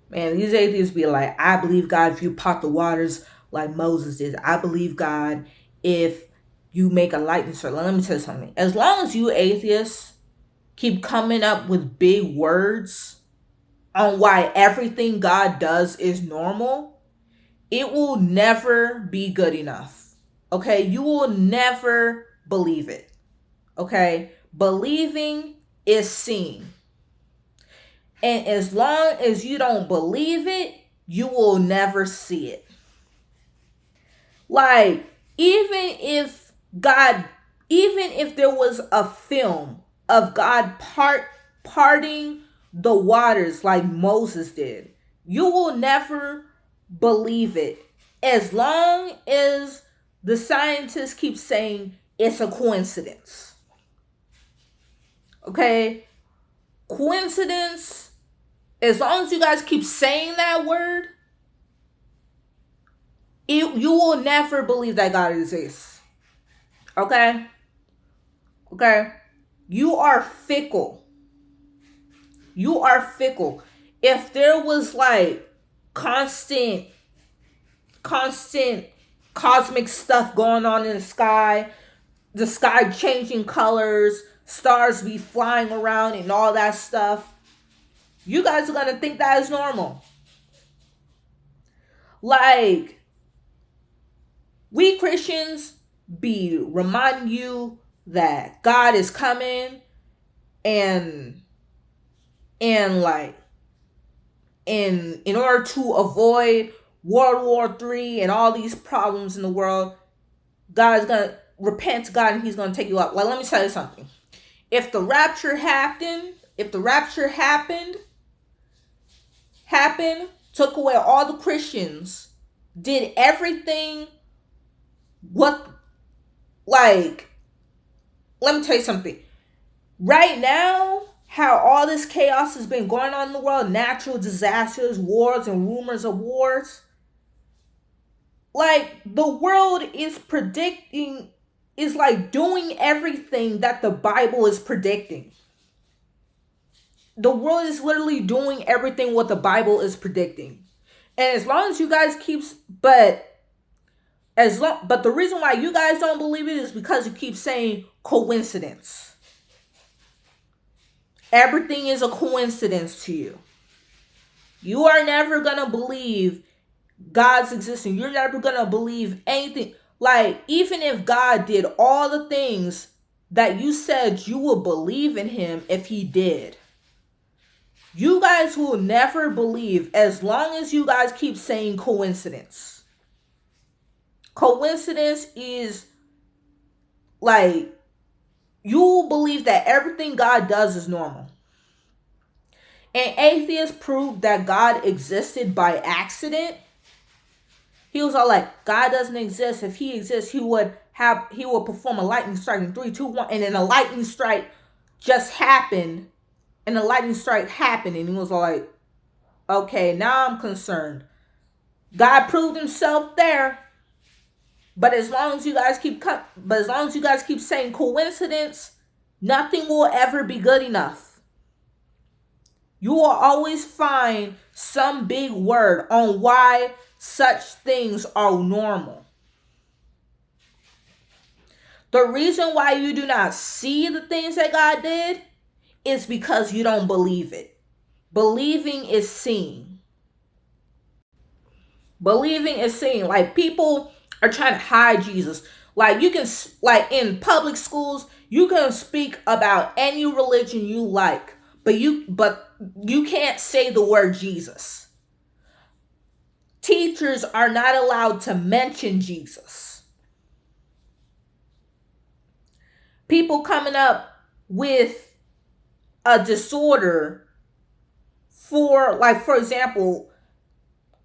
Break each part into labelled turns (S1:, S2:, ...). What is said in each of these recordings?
S1: Man, these atheists be like, I believe God if you part the waters like Moses did. I believe God if you make a lightning strike. Let me tell you something. As long as you atheists keep coming up with big words on why everything God does is normal, it will never be good enough. Okay? You will never believe it. Okay? Believing is seeing. And as long as you don't believe it, you will never see it. Like, God, even if there was a film of God parting the waters like Moses did, you will never believe it. As long as the scientists keep saying it's a coincidence. Okay? Coincidence, as long as you guys keep saying that word, you will never believe that God exists. Okay? Okay? You are fickle. You are fickle. If there was like constant cosmic stuff going on in the sky changing colors, stars be flying around and all that stuff, you guys are going to think that is normal. Like, we Christians be reminding you that God is coming and like in order to avoid World War III and all these problems in the world, God is gonna repent to God and He's gonna take you up. Well, let me tell you something. If the rapture happened, took away all the Christians, did everything what, like, let me tell you something. Right now, how all this chaos has been going on in the world, natural disasters, wars, and rumors of wars, like, the world is like doing everything that the Bible is predicting. The world is literally doing everything what the Bible is predicting. And as long as you guys but the reason why you guys don't believe it is because you keep saying coincidence. Everything is a coincidence to you. You are never going to believe God's existence. You're never going to believe anything. Like, even if God did all the things that you said you would believe in Him if He did, you guys will never believe as long as you guys keep saying coincidence. Coincidence is like, you will believe that everything God does is normal. And atheists proved that God existed by accident. He was all like, God doesn't exist. If He exists, He would perform a lightning strike in 3, 2, 1, and then a lightning strike just happened. And the lightning strike happened, and he was like, okay, now I'm concerned. God proved Himself there. But as long as you guys keep saying coincidence, nothing will ever be good enough. You will always find some big word on why such things are normal. The reason why you do not see the things that God did is because you don't believe it. Believing is seeing. Believing is seeing. Like, people are trying to hide Jesus. Like, you can, like, in public schools, you can speak about any religion you like, but you can't say the word Jesus. Teachers are not allowed to mention Jesus. People coming up with a disorder for example,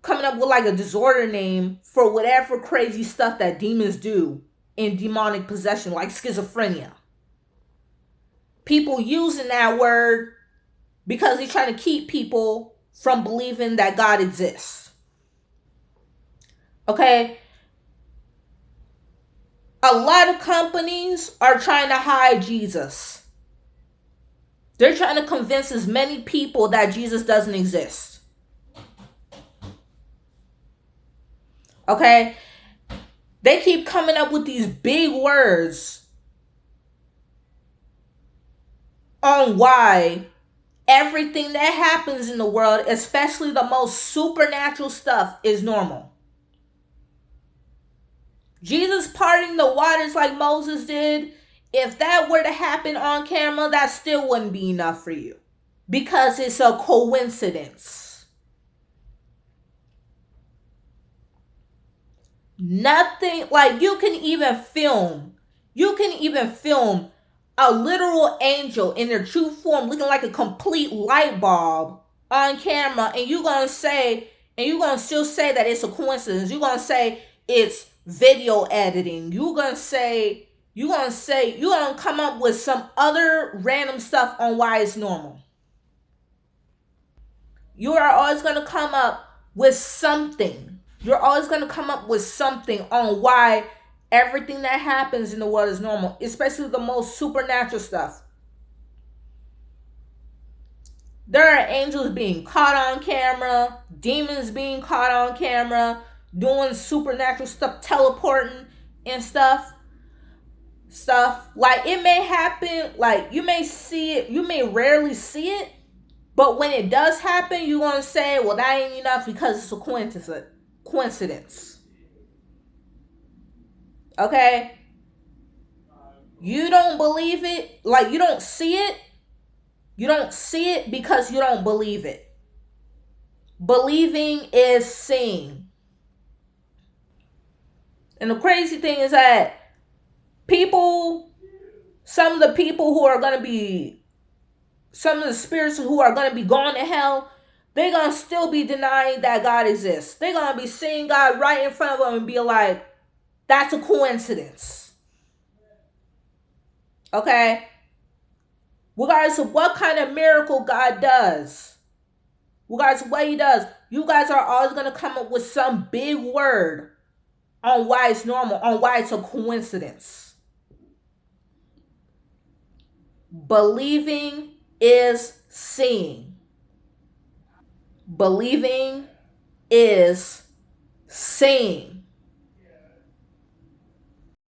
S1: coming up with like a disorder name for whatever crazy stuff that demons do in demonic possession, like schizophrenia. People using that word because they're trying to keep people from believing that God exists. Okay? A lot of companies are trying to hide Jesus. They're trying to convince as many people that Jesus doesn't exist. Okay? They keep coming up with these big words on why everything that happens in the world, especially the most supernatural stuff, is normal. Jesus parting the waters like Moses did, if that were to happen on camera, that still wouldn't be enough for you. Because it's a coincidence. Nothing, like you can even film a literal angel in their true form looking like a complete light bulb on camera, and you're gonna still say that it's a coincidence. You're gonna say it's video editing. You're gonna come up with some other random stuff on why it's normal. You are always gonna come up with something. You're always gonna come up with something on why everything that happens in the world is normal, especially the most supernatural stuff. There are angels being caught on camera, demons being caught on camera, doing supernatural stuff, teleporting and stuff. Like it may happen, like you may see it, you may rarely see it, but when it does happen, you're gonna say, well, that ain't enough because it's a coincidence. Okay? You don't believe it, like you don't see it. You don't see it because you don't believe it. Believing is seeing. And the crazy thing is that some of the spirits who are going to be going to hell, they're going to still be denying that God exists. They're going to be seeing God right in front of them and be like, that's a coincidence. Okay? Regardless of what kind of miracle God does, regardless of what he does, you guys are always going to come up with some big word on why it's normal, on why it's a coincidence. Believing is seeing. Believing is seeing.